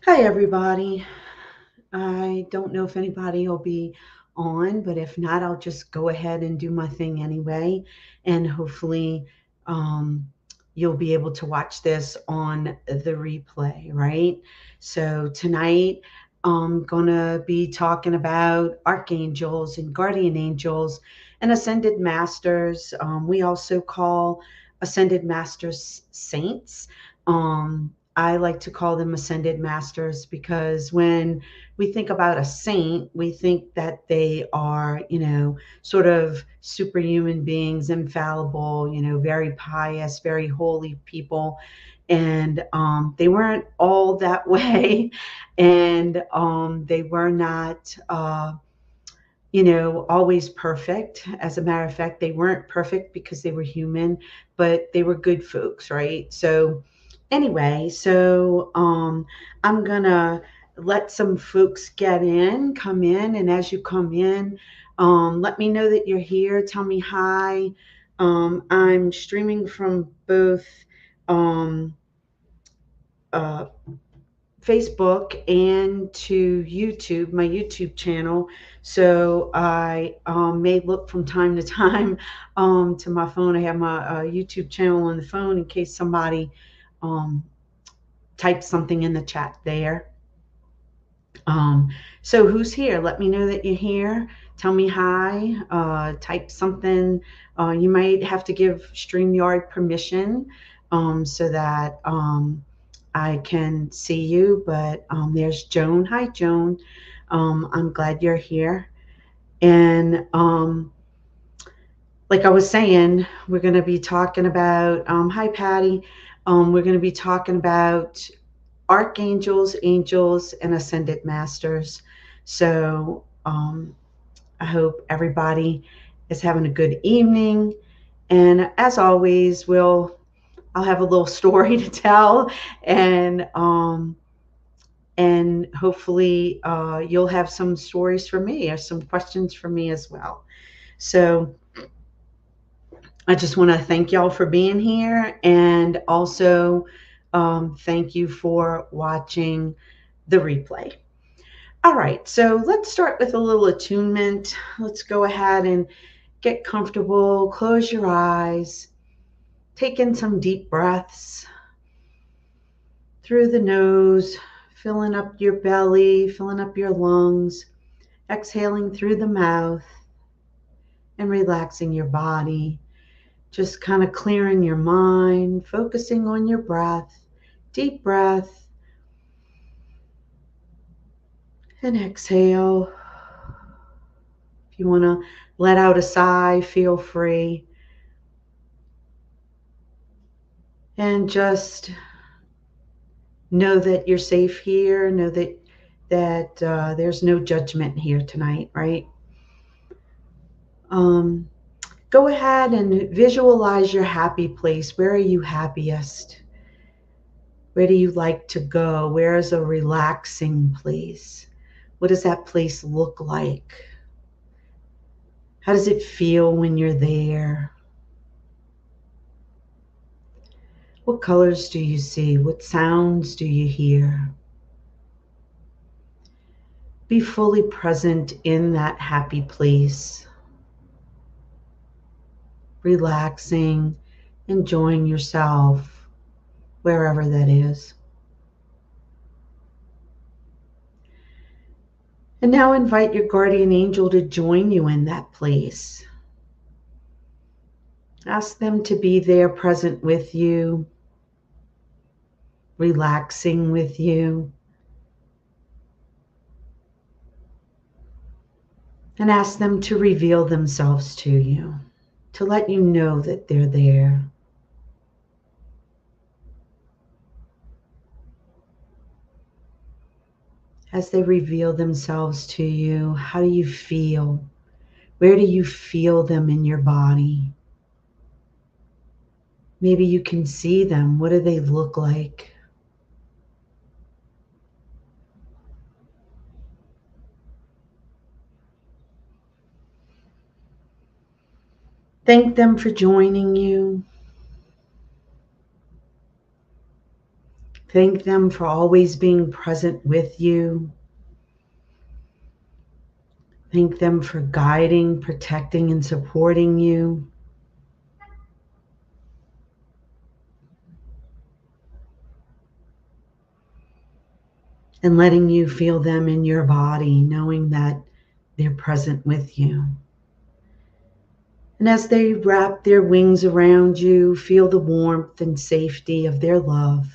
Hi, everybody. I don't know if anybody will be on, but if not, I'll just go ahead and do my thing anyway. And hopefully, um, you'll be able to watch this on the replay, right? So, tonight, I'm going to be talking about archangels and guardian angels and ascended masters. We also call ascended masters saints. I like to call them ascended masters because when we think about a saint, we think that they are, sort of superhuman beings, infallible, very pious, very holy people. And they weren't all that way. And they were not, always perfect. As a matter of fact, they weren't perfect because they were human, but they were good folks, right? So, anyway, I'm gonna let some folks come in, and as you come in, let me know that you're here. Tell me hi. I'm streaming from both um, uh, Facebook and to YouTube, my YouTube channel. So I may look from time to time to my phone. I have my YouTube channel on the phone in case somebody um, types something in the chat there. Um, so who's here? Let me know that you're here. Tell me hi. Type something. You might have to give StreamYard permission so that I can see you. But there's Joan. Hi, Joan. I'm glad you're here. And like I was saying, we're going to be talking about, hi, Patty. We're going to be talking about archangels, angels, and ascended masters. So I hope everybody is having a good evening. And as always, I'll have a little story to tell, and hopefully you'll have some stories for me or some questions for me as well. So I just want to thank y'all for being here, and also thank you for watching the replay. All right, so let's start with a little attunement. Let's go ahead and get comfortable. Close your eyes. Take in some deep breaths through the nose, filling up your belly, filling up your lungs, exhaling through the mouth, and relaxing your body. Just kind of clearing your mind, focusing on your breath. Deep breath and exhale. If you want to let out a sigh, feel free. And just know that you're safe here. Know that there's no judgment here tonight, right? Um, Go ahead and visualize your happy place. Where are you happiest? Where do you like to go? Where is a relaxing place? What does that place look like? How does it feel when you're there? What colors do you see? What sounds do you hear? Be fully present in that happy place, relaxing, enjoying yourself, wherever that is. And now invite your guardian angel to join you in that place. Ask them to be there present with you, relaxing with you. And ask them to reveal themselves to you, to let you know that they're there. As they reveal themselves to you, how do you feel? Where do you feel them in your body? Maybe you can see them. What do they look like? Thank them for joining you. Thank them for always being present with you. Thank them for guiding, protecting, and supporting you. And letting you feel them in your body, knowing that they're present with you. And as they wrap their wings around you, feel the warmth and safety of their love.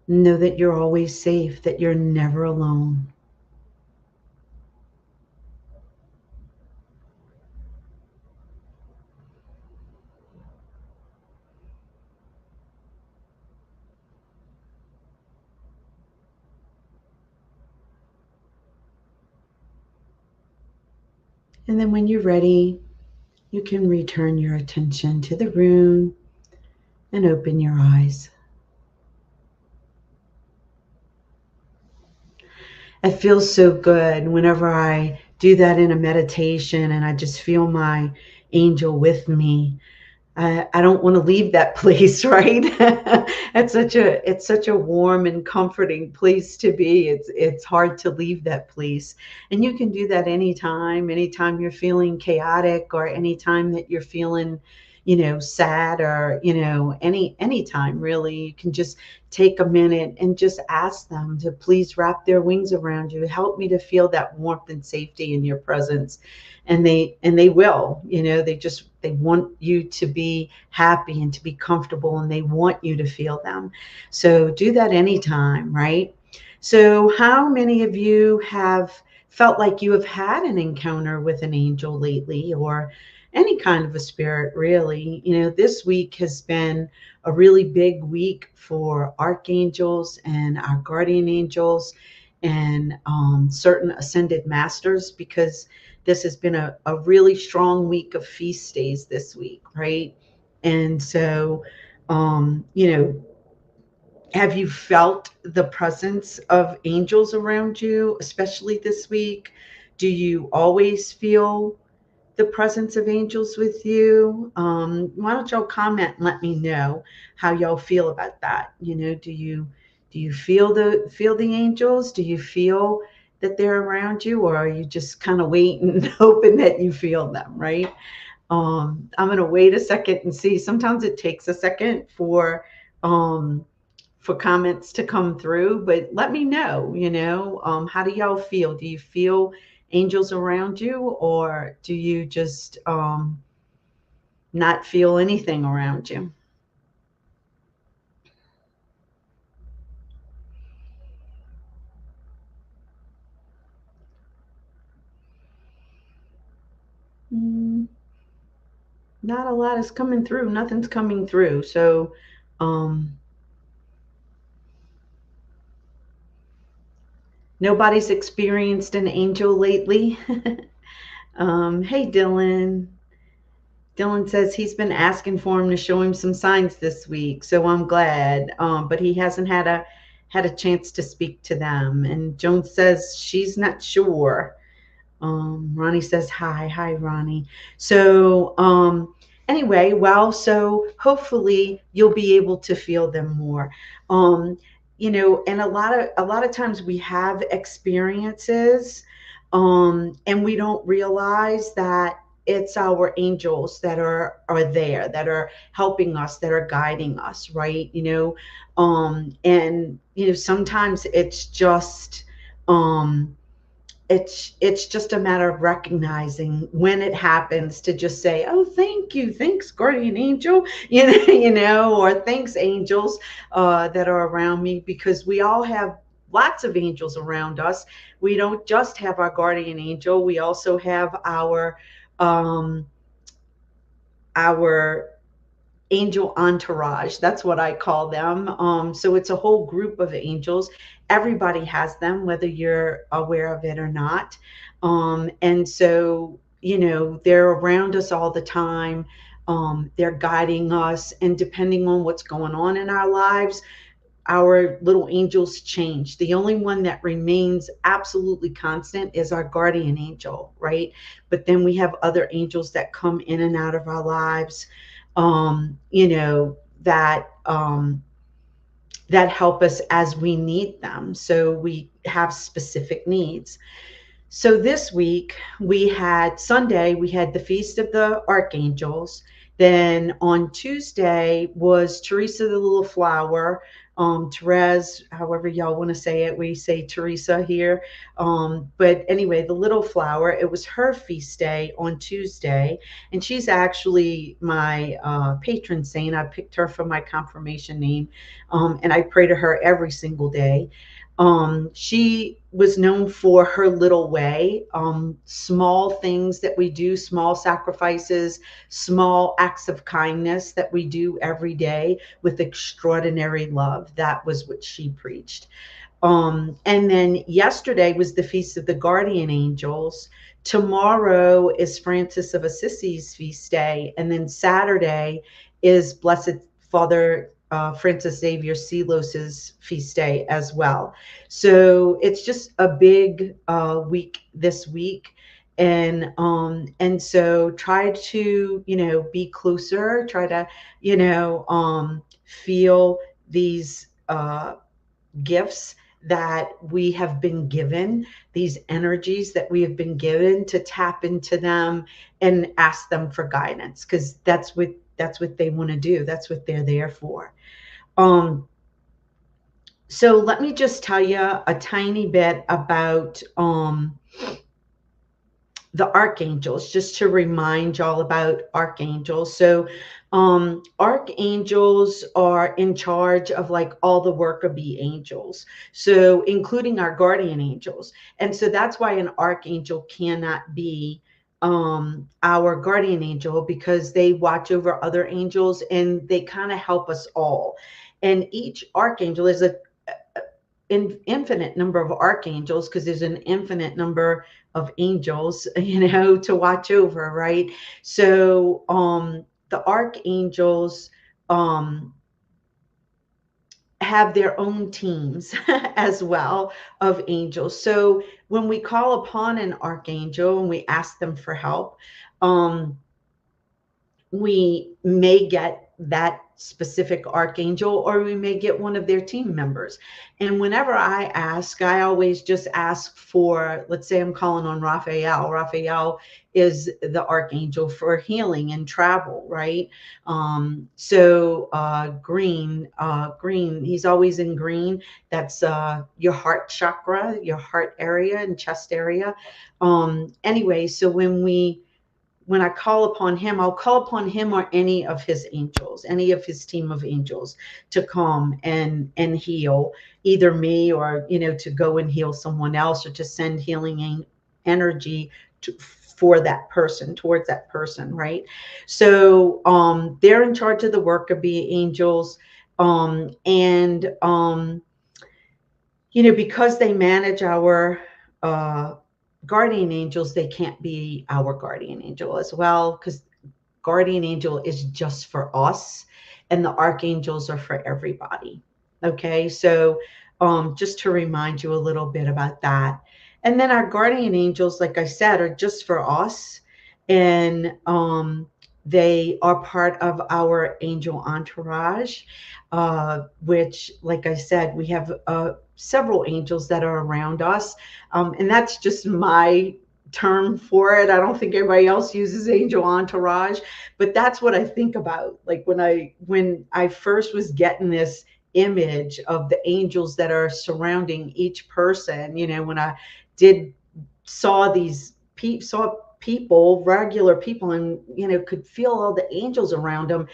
Know that you're always safe, that you're never alone. And then when you're ready, you can return your attention to the room and open your eyes. It feels so good whenever I do that in a meditation and I just feel my angel with me. I don't want to leave that place, right? It's such a warm and comforting place to be. It's hard to leave that place. And you can do that anytime you're feeling chaotic or anytime that you're feeling, sad or, anytime really. You can just take a minute and just ask them to please wrap their wings around you. Help me to feel that warmth and safety in your presence. And they will, they want you to be happy and to be comfortable, and they want you to feel them. So do that anytime, right? So how many of you have felt like you have had an encounter with an angel lately, or any kind of a spirit, really? This week has been a really big week for archangels and our guardian angels and certain ascended masters, because this has been a really strong week of feast days this week, right? And so, have you felt the presence of angels around you, especially this week? Do you always feel the presence of angels with you? Why don't y'all comment and let me know how y'all feel about that? Do you feel the angels? Do you feel that they're around you, or are you just kind of waiting and hoping that you feel them, right? I'm gonna wait a second and see. Sometimes it takes a second for comments to come through, but let me know, how do y'all feel? Do you feel angels around you, or do you just not feel anything around you? Mm, Not a lot is coming through. Nothing's coming through. So, um, nobody's experienced an angel lately. Hey, Dylan. Dylan says he's been asking for him to show him some signs this week, so I'm glad. But he hasn't had a chance to speak to them. And Joan says she's not sure. Ronnie says hi, Ronnie. So anyway, well, so hopefully you'll be able to feel them more. Um, and a lot of times we have experiences, and we don't realize that it's our angels that are there, that are helping us, that are guiding us, right? And sometimes it's just a matter of recognizing when it happens, to just say, oh, thank you, thanks, guardian angel, or thanks, angels that are around me, because we all have lots of angels around us. We don't just have our guardian angel, we also have um our angel entourage. That's what I call them. So it's a whole group of angels. Everybody has them, whether you're aware of it or not. And so, they're around us all the time. They're guiding us. And depending on what's going on in our lives, our little angels change. The only one that remains absolutely constant is our guardian angel, right? But then we have other angels that come in and out of our lives. that help us as we need them. So we have specific needs. So this week we had Sunday, we had the Feast of the Archangels. Then on Tuesday was Teresa the Little Flower. Therese, however y'all want to say it, we say Teresa here. But anyway, the Little Flower, it was her feast day on Tuesday. And she's actually my patron saint. I picked her for my confirmation name. And I pray to her every single day. She was known for her little way, small things that we do, small sacrifices, small acts of kindness that we do every day with extraordinary love. That was what she preached. And then yesterday was the Feast of the Guardian Angels. Tomorrow is Francis of Assisi's feast day. And then Saturday is Blessed Father Francis Xavier Selos's feast day as well. So it's just a big week this week. And so try to, be closer, try to, feel these gifts that we have been given, these energies that we have been given, to tap into them and ask them for guidance, because that's what they want to do. That's what they're there for. So let me just tell you a tiny bit about the archangels, just to remind y'all about archangels. So archangels are in charge of like all the work of the angels, so including our guardian angels. And so that's why an archangel cannot be our guardian angel, because they watch over other angels and they kind of help us all. And each archangel is an infinite number of archangels, because there's an infinite number of angels, to watch over, right? So the archangels have their own teams as well of angels. So when we call upon an archangel and we ask them for help, we may get that specific archangel, or we may get one of their team members. And whenever I ask, I always just ask for, let's say I'm calling on Raphael. Raphael is the archangel for healing and travel, right? Green, he's always in green. That's your heart chakra, your heart area and chest area. Anyway, so when I call upon him, I'll call upon him or any of his angels, any of his team of angels, to come and heal either me, or, to go and heal someone else, or to send healing energy for that person, towards that person, right? So they're in charge of the work of the angels. Because they manage our guardian angels, they can't be our guardian angel as well, because guardian angel is just for us and the archangels are for everybody. Okay, so just to remind you a little bit about that. And then our guardian angels, like I said, are just for us, and they are part of our angel entourage, which, like I said, we have several angels that are around us. And that's just my term for it. I don't think everybody else uses angel entourage, but that's what I think about. Like when I first was getting this image of the angels that are surrounding each person, when I saw these people, regular people, and could feel all the angels around them,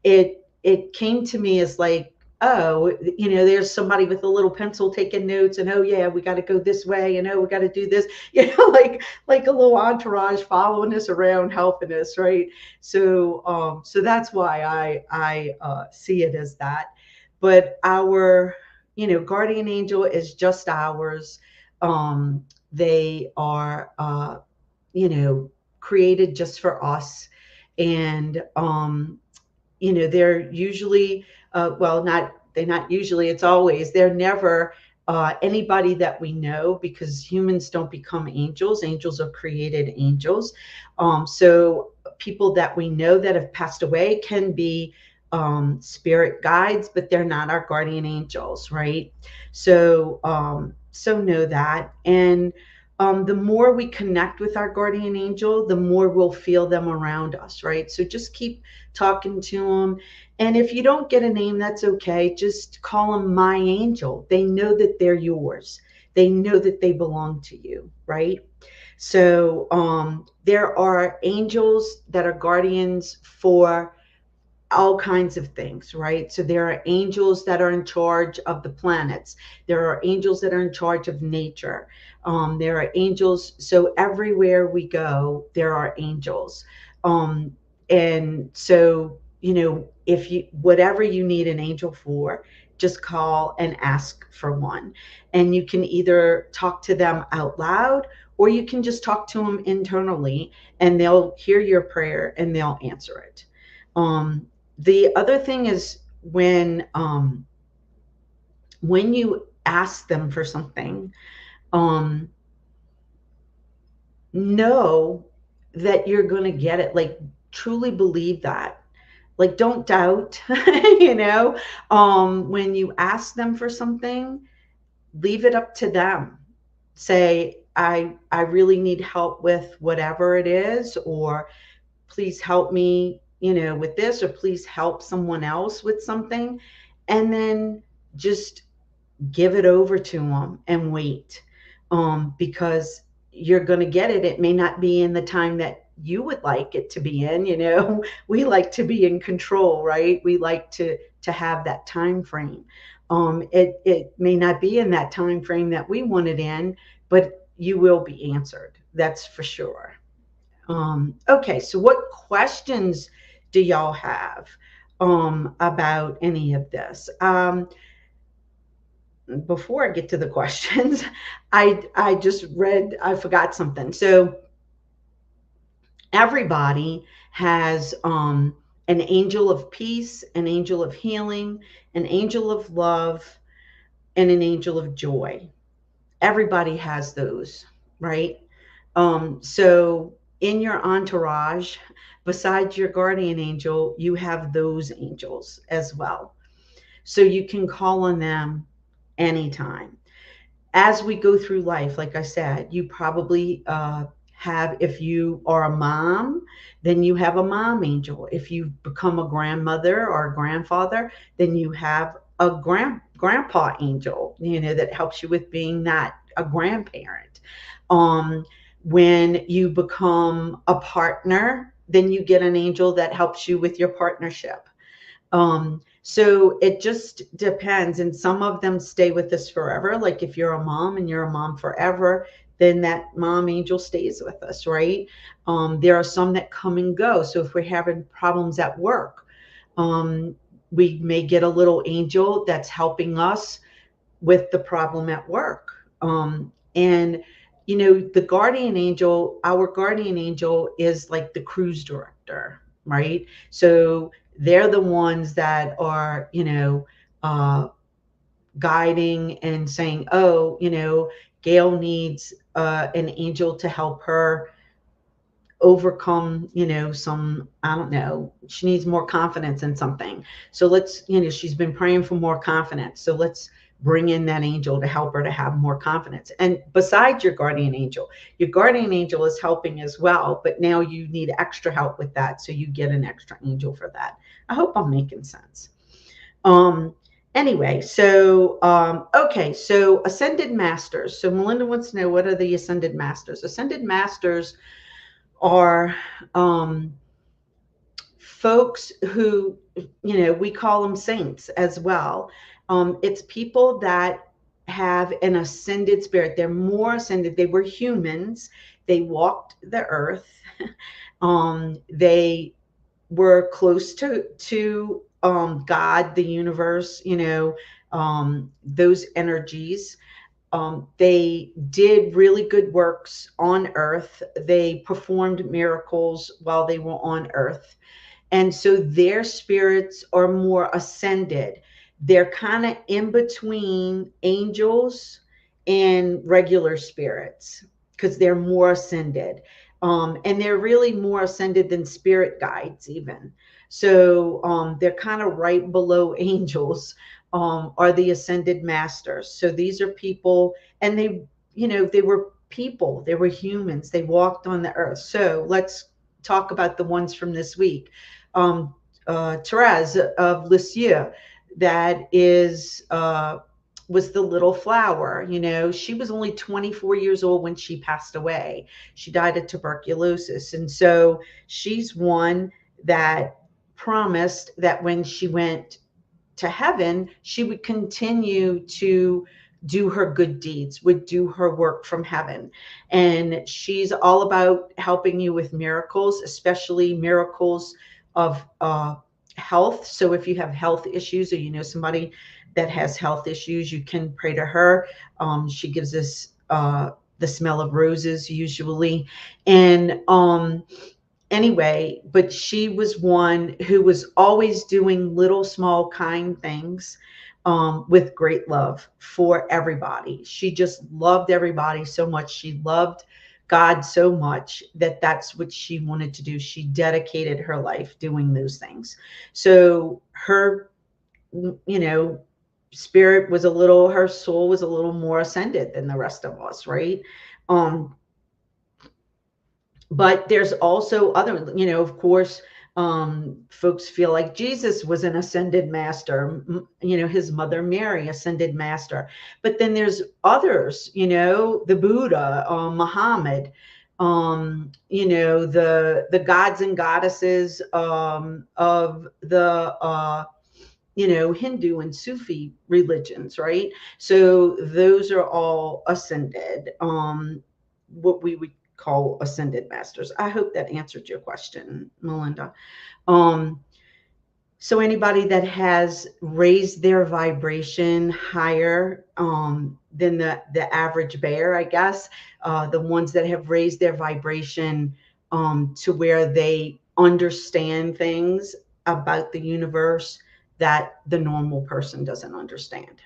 it came to me as like, oh, there's somebody with a little pencil taking notes, and oh yeah, we got to go this way, we got to do this, like a little entourage following us around, helping us, right? So that's why I see it as that. But our guardian angel is just ours. They are created just for us. And they're usually not usually, it's always, they're never anybody that we know, because humans don't become angels. Angels are created angels. So people that we know that have passed away can be spirit guides, but they're not our guardian angels, right? So know that. And the more we connect with our guardian angel, the more we'll feel them around us, right? So just keep talking to them. And if you don't get a name, that's okay. Just call them my angel. They know that they're yours. They know that they belong to you, right? So there are angels that are guardians for all kinds of things, right? So there are angels that are in charge of the planets. There are angels that are in charge of nature. There are angels. So everywhere we go, there are angels. Um, and so, if you, whatever you need an angel for, just call and ask for one. And you can either talk to them out loud or you can just talk to them internally and they'll hear your prayer and they'll answer it. The other thing is when you ask them for something, um, know that you're going to get it. Like truly believe that. Like don't doubt. you know. When you ask them for something, leave it up to them. Say, I really need help with whatever it is, or please help me, with this, or please help someone else with something. And then just give it over to them and wait. Because you're going to get it. It may not be in the time that you would like it to be in, we like to be in control, right? We like to have that time frame. It may not be in that time frame that we want it in, but you will be answered. That's for sure. Okay, so what questions do y'all have about any of this? Before I get to the questions, I just read, I forgot something. So everybody has an angel of peace, an angel of healing, an angel of love, and an angel of joy. Everybody has those, right? So in your entourage, besides your guardian angel, you have those angels as well. So you can call on them anytime. As we go through life, like I said, you probably have, if you are a mom, then you have a mom angel. If you become a grandmother or a grandfather, then you have a grandpa angel, that helps you with being that a grandparent. Um, when you become a partner, then you get an angel that helps you with your partnership. So it just depends. And some of them stay with us forever. Like if you're a mom and you're a mom forever, then that mom angel stays with us, right? There are some that come and go. So if we're having problems at work, um, we may get a little angel that's helping us with the problem at work. And the guardian angel, our guardian angel is like the cruise director, right? So they're the ones that are, uh, guiding and saying, oh, Gail needs an angel to help her overcome, some, I don't know, she needs more confidence in something. So let's, she's been praying for more confidence. So let's bring in that angel to help her to have more confidence. And besides your guardian angel is helping as well, but now you need extra help with that. So you get an extra angel for that. I hope I'm making sense. Anyway, so okay, so ascended masters. So Melinda wants to know, what are the ascended masters? Ascended masters are folks who, we call them saints as well. It's people that have an ascended spirit. They're more ascended. They were humans. They walked the earth. They were close to God, the universe, those energies. They did really good works on earth. They performed miracles while they were on earth. And so their spirits are more ascended. They're kind of in between angels and regular spirits because they're more ascended. And they're really more ascended than spirit guides even. So they're kind of right below angels, are the ascended masters. So these are people, and they, they were people, they were humans, they walked on the earth. So let's talk about the ones from this week. um, Therese of Lisieux, that is was the little flower. She was only 24 years old when she passed away. She died of tuberculosis. And so she's one that promised that when she went to heaven, she would continue to do her good deeds, would do her work from heaven. And she's all about helping you with miracles, especially miracles of health. So if you have health issues, or somebody that has health issues, you can pray to her. She gives us the smell of roses usually. And anyway, but she was one who was always doing little small kind things, with great love for everybody. She just loved everybody so much. She loved God so much that that's what she wanted to do. She dedicated her life doing those things. So her, you know, spirit was a little, her soul was a little more ascended than the rest of us, right? Um, but there's also other, of course, folks feel like Jesus was an ascended master, his mother Mary, ascended master. But then there's others, the Buddha, Muhammad, the gods and goddesses, of the Hindu and Sufi religions, right? So those are all ascended, what we would call ascended masters. I hope that answered your question, Melinda. Um, so anybody that has raised their vibration higher, than the average bear, I guess, the ones that have raised their vibration, to where they understand things about the universe that the normal person doesn't understand.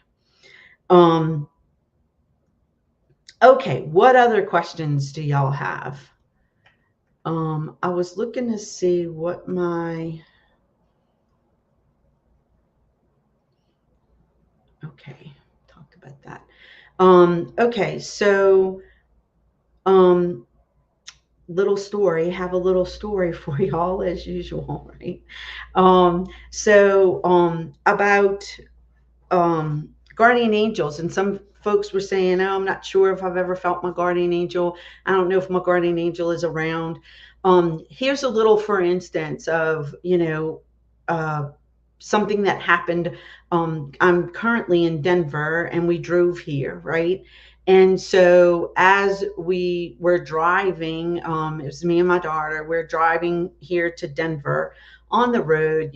Um, okay, what other questions do y'all have? I was looking to see what okay, talked about that. Okay, so, um, have a little story for y'all as usual, right? About guardian angels, and some folks were saying, "Oh, I'm not sure if I've ever felt my guardian angel. I don't know if my guardian angel is around." Here's a little, for instance, of something that happened. I'm currently in Denver, and we drove here, right? And so as we were driving, it was me and my daughter. We're driving here to Denver on the road,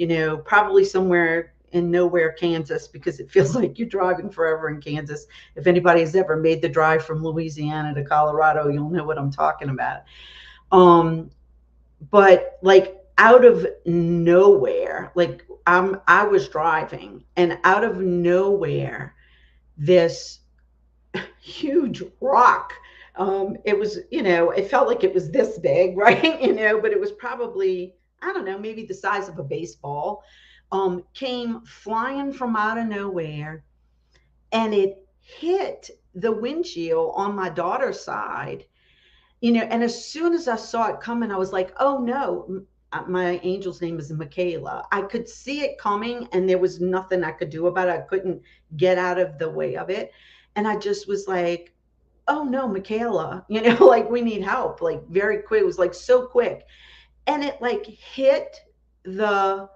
probably somewhere in nowhere, Kansas, because it feels like you're driving forever in Kansas. If anybody has ever made the drive from Louisiana to Colorado, you'll know what I'm talking about. Um, but like out of nowhere, like I was driving, and out of nowhere, this huge rock. It was, it felt like it was this big, right? But it was probably, I don't know, maybe the size of a baseball. Came flying from out of nowhere, and it hit the windshield on my daughter's side. And as soon as I saw it coming, I was like, oh no. My angel's name is Michaela. I could see it coming, and there was nothing I could do about it. I couldn't get out of the way of it. And I just was like, oh no, Michaela, like we need help, like very quick. It was like so quick. And it like hit the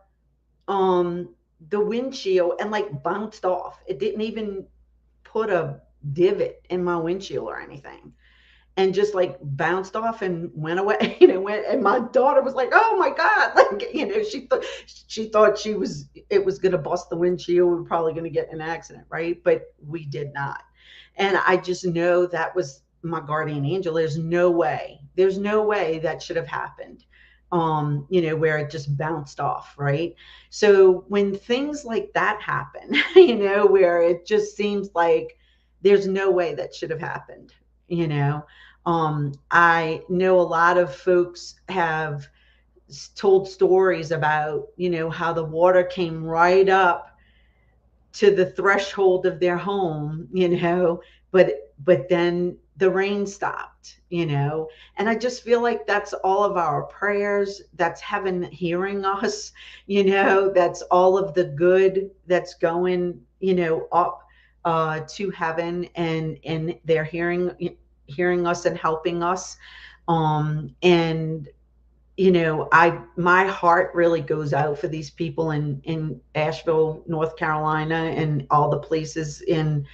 um the windshield and like bounced off. It didn't even put a divot in my windshield or anything, and just like bounced off and went away. And my daughter was like, oh my God, like, she thought it was going to bust the windshield. We were probably going to get in an accident, right? But we did not. And I just know that was my guardian angel. There's no way that should have happened, where it just bounced off, right? So when things like that happen, where it just seems like there's no way that should have happened, you know, I know a lot of folks have told stories about, how the water came right up to the threshold of their home, but then the rain stopped, and I just feel like that's all of our prayers, that's heaven hearing us, that's all of the good that's going, up to heaven, and they're hearing us and helping us. And my heart really goes out for these people in Asheville, North Carolina, and all the places in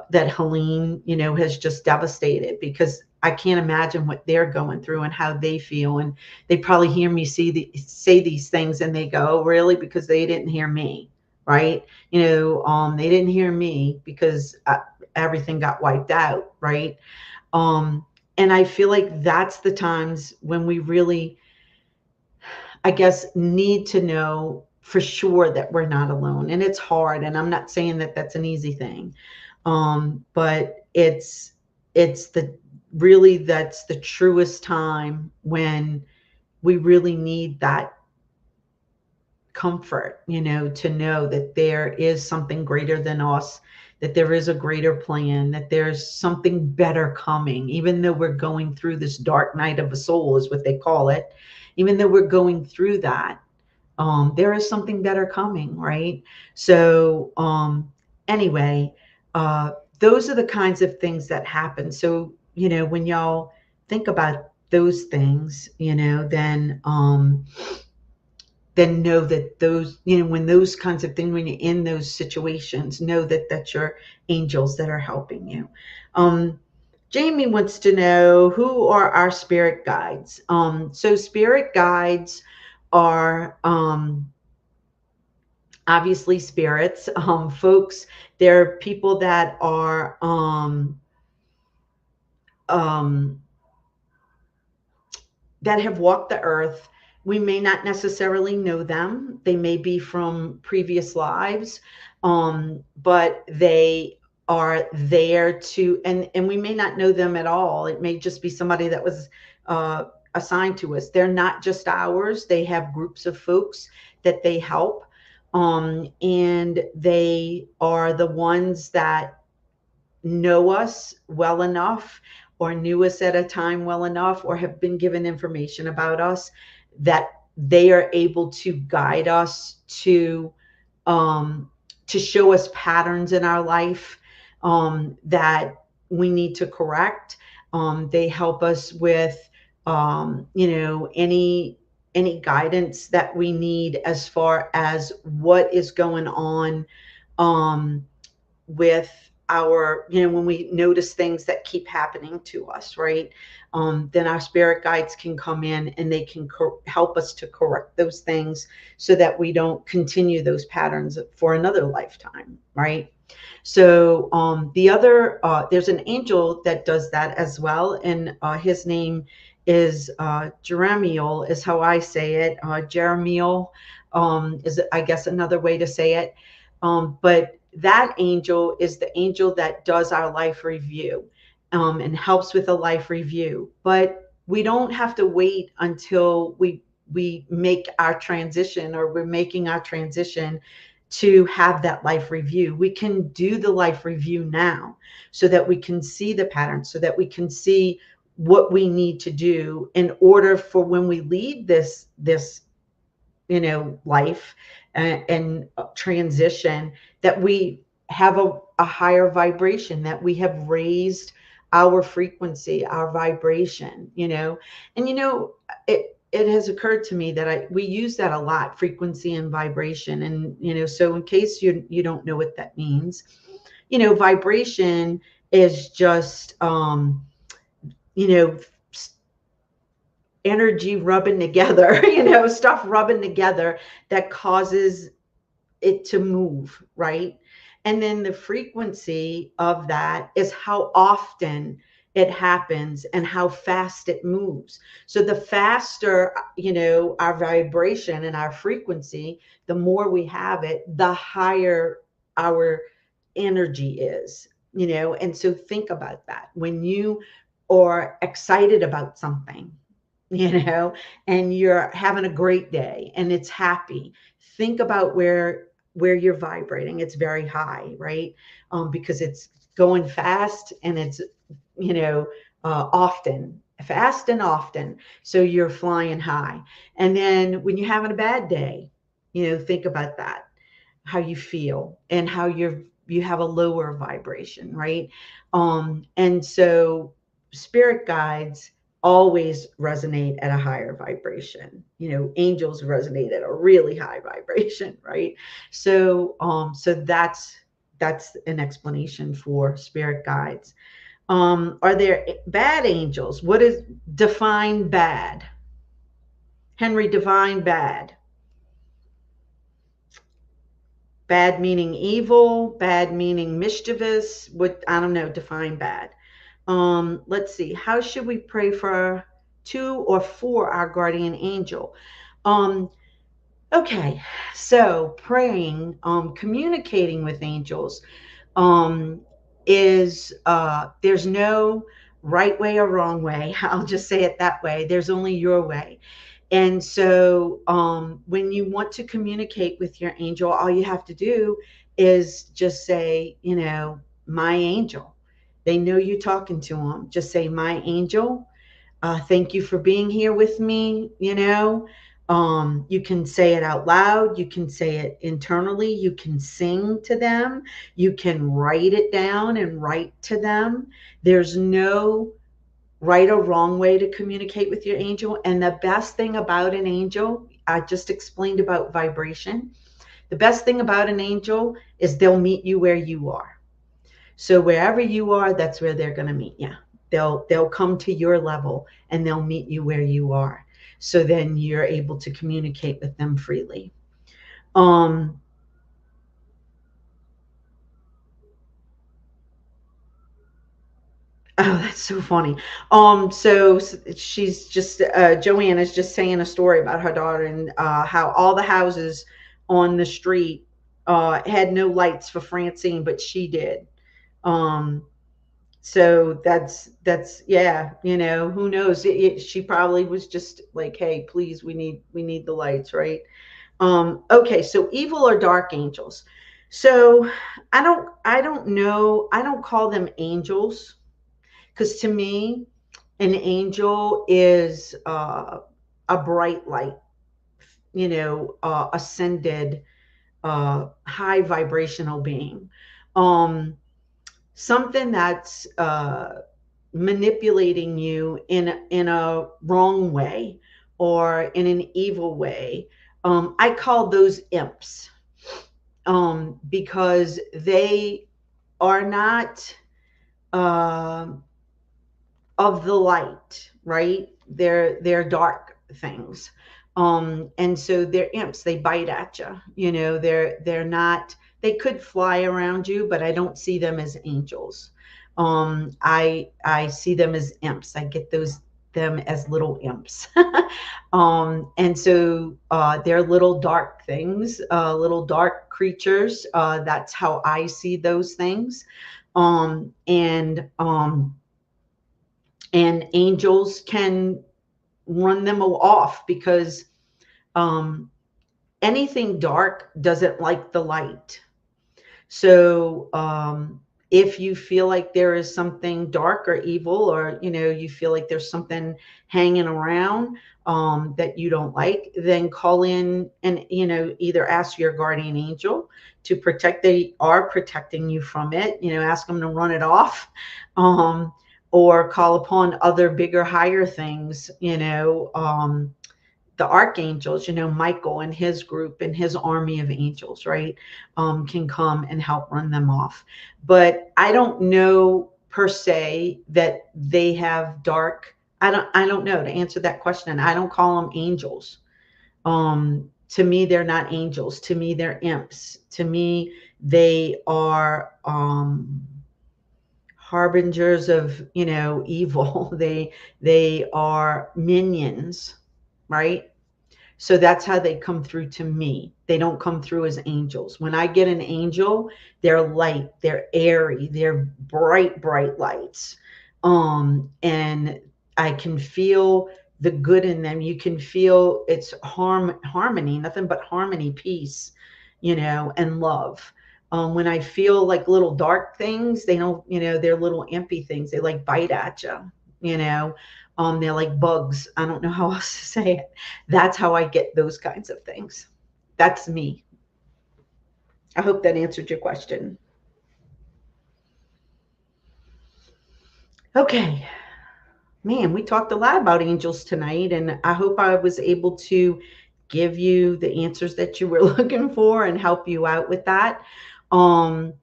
that Helene, has just devastated, because I can't imagine what they're going through and how they feel. And they probably hear me say these things, and they go, "Oh, really?" Because they didn't hear me, right? They didn't hear me because everything got wiped out, right? And I feel like that's the times when we really, I guess, need to know for sure that we're not alone. And it's hard. And I'm not saying that that's an easy thing. But it's the really, that's the truest time when we really need that comfort, to know that there is something greater than us, that there is a greater plan, that there's something better coming, even though we're going through this dark night of a soul, is what they call it. Even though we're going through that, there is something better coming, right? So, anyway, those are the kinds of things that happen. So, when y'all think about those things, then know that those, when those kinds of things, when you're in those situations, know that that's your angels that are helping you. Jamie wants to know, who are our spirit guides? So spirit guides are, obviously spirits, folks. They're people that are, um, that have walked the earth. We may not necessarily know them. They may be from previous lives, but they are there to, and we may not know them at all. It may just be somebody that was assigned to us. They're not just ours. They have groups of folks that they help, and they are the ones that know us well enough, or knew us at a time well enough, or have been given information about us, that they are able to guide us to show us patterns in our life, that we need to correct. They help us with, any guidance that we need as far as what is going on, with our, when we notice things that keep happening to us, right? Then our spirit guides can come in, and they can help us to correct those things, so that we don't continue those patterns for another lifetime, right? So, the other, there's an angel that does that as well, and his name is Jeremiel, is how I say it. Jeremiel, is, I guess, another way to say it. But that angel is the angel that does our life review, and helps with a life review. But we don't have to wait until we make our transition, or we're making our transition to have that life review. We can do the life review now, so that we can see the patterns, so that we can see what we need to do in order for when we lead this life, and transition, that we have a higher vibration, that we have raised our frequency, our vibration, and it has occurred to me that we use that a lot, frequency and vibration. And so in case you don't know what that means, vibration is just, you know energy rubbing together, stuff rubbing together, that causes it to move, right? And then the frequency of that is how often it happens and how fast it moves. So the faster, our vibration and our frequency, the more we have it, the higher our energy is, and so think about that. When you or excited about something, and you're having a great day and it's happy, think about where you're vibrating. It's very high, right? Because it's going fast, and it's you know often, fast and often. So you're flying high. And then when you're having a bad day, think about that, how you feel, and how you have a lower vibration, right? And so spirit guides always resonate at a higher vibration. Angels resonate at a really high vibration, right? So that's an explanation for spirit guides. Are there bad angels? What is define bad? Henry, define bad. Bad meaning evil, bad meaning mischievous. What, I don't know, define bad. Let's see. How should we pray to or for our guardian angel? Um, okay, so praying, communicating with angels, um, is there's no right way or wrong way. I'll just say it that way. There's only your way. And so when you want to communicate with your angel, all you have to do is just say, my angel. They know you're talking to them. Just say, my angel, thank you for being here with me. You can say it out loud. You can say it internally. You can sing to them. You can write it down and write to them. There's no right or wrong way to communicate with your angel. And the best thing about an angel, I just explained about vibration. The best thing about an angel is they'll meet you where you are. So wherever you are, that's where they're going to meet you. They'll come to your level and they'll meet you where you are. So then you're able to communicate with them freely. Oh, that's so funny. So she's just Joanne is just saying a story about her daughter, and how all the houses on the street had no lights for Francine, but she did. Um, so that's yeah, who knows? She probably was just like, hey, please, we need the lights, right? Okay, so evil or dark angels. So I don't know. I don't call them angels, because to me, an angel is a bright light, ascended, high vibrational being. Um, Something that's manipulating you in a wrong way or in an evil way. I call those imps, because they are not uh, of the light, right? They're dark things. And so they're imps. They bite at you. They're not. They could fly around you, but I don't see them as angels. I see them as imps. I get them as little imps. And so they're little dark things, little dark creatures. That's how I see those things. And angels can run them off, because um, anything dark doesn't like the light. So if you feel like there is something dark or evil, or you feel like there's something hanging around that you don't like, then call in and either ask your guardian angel to protect. They are protecting you from it. Ask them to run it off. Or call upon other bigger, higher things, the archangels, Michael and his group and his army of angels, right, can come and help run them off. But I don't know per se that they have dark. I don't know, to answer that question. I don't call them angels. To me, they're not angels. To me, they're imps. To me, they are harbingers of evil. They are minions, right? So that's how they come through to me. They don't come through as angels. When I get an angel, they're light, they're airy, they're bright lights. And I can feel the good in them. You can feel it's harmony, nothing but harmony, peace, and love. When I feel like little dark things, they don't, they're little impy things. They like bite at you, you know. They're like bugs. I don't know how else to say it. That's how I get those kinds of things. That's me. I hope that answered your question. Okay. Man, we talked a lot about angels tonight, and I hope I was able to give you the answers that you were looking for and help you out with that. Um,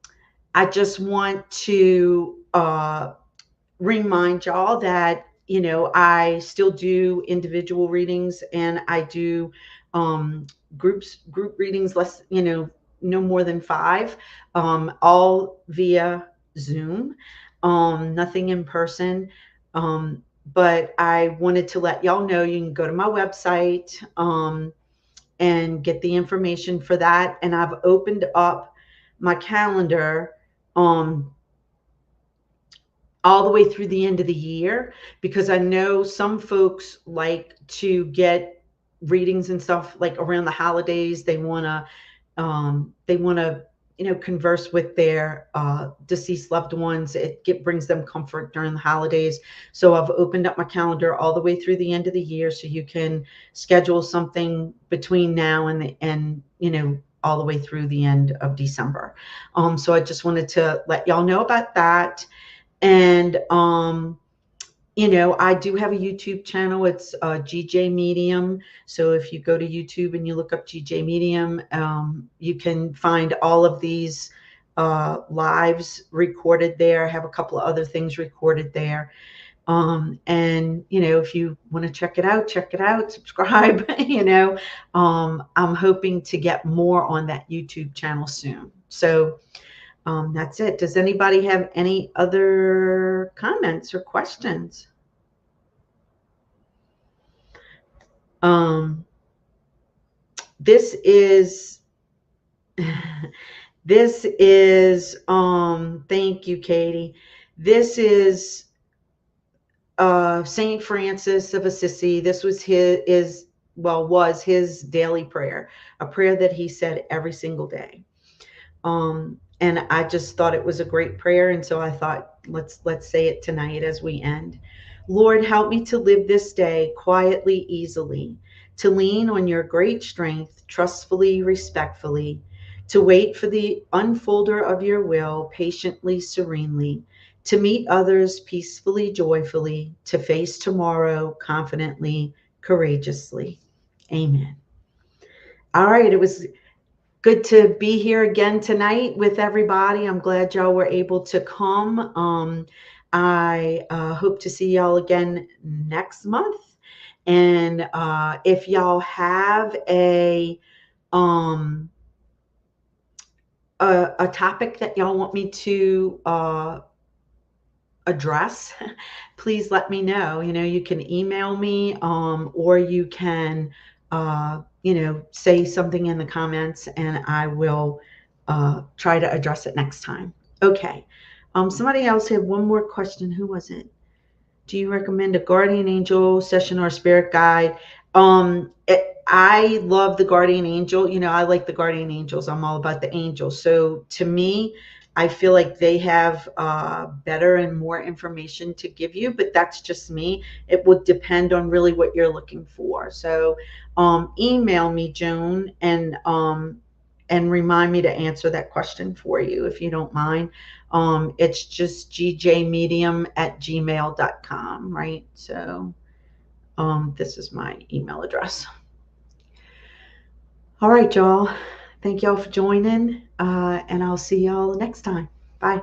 I just want to remind y'all that I still do individual readings, and I do group readings, less, no more than 5, all via Zoom, nothing in person. But I wanted to let y'all know you can go to my website and get the information for that. And I've opened up my calendar all the way through the end of the year, because I know some folks like to get readings and stuff like around the holidays. They want to converse with their deceased loved ones. Brings them comfort during the holidays. So I've opened up my calendar all the way through the end of the year, so you can schedule something between now and all the way through the end of December. So I just wanted to let y'all know about that. And I do have a YouTube channel. It's GJ Medium. So if you go to YouTube and you look up GJ Medium, you can find all of these lives recorded there. I have a couple of other things recorded there. And if you want to check it out, subscribe. I'm hoping to get more on that YouTube channel soon. So that's it. Does anybody have any other comments or questions? This is thank you, Katie. This is Saint Francis of Assisi. This was was his daily prayer, a prayer that he said every single day. And I just thought it was a great prayer, and so I thought let's say it tonight as we end. Lord, help me to live this day quietly, easily, to lean on your great strength, trustfully, respectfully, to wait for the unfolder of your will, patiently, serenely, to meet others peacefully, joyfully, to face tomorrow confidently, courageously. Amen. All right, it was good to be here again tonight with everybody. I'm glad y'all were able to come. I hope to see y'all again next month. And if y'all have a topic that y'all want me to address, please let me know. You can email me, or you can say something in the comments, and I will try to address it next time. Okay. Somebody else had one more question. Who was it? Do you recommend a guardian angel session or spirit guide? I love the guardian angel. I like the guardian angels. I'm all about the angels. So to me, I feel like they have better and more information to give you, but that's just me. It would depend on really what you're looking for. So email me, Joan, and remind me to answer that question for you if you don't mind. It's just gjmedium@gmail.com, right? So this is my email address. All right, y'all. Thank y'all for joining, and I'll see y'all next time. Bye.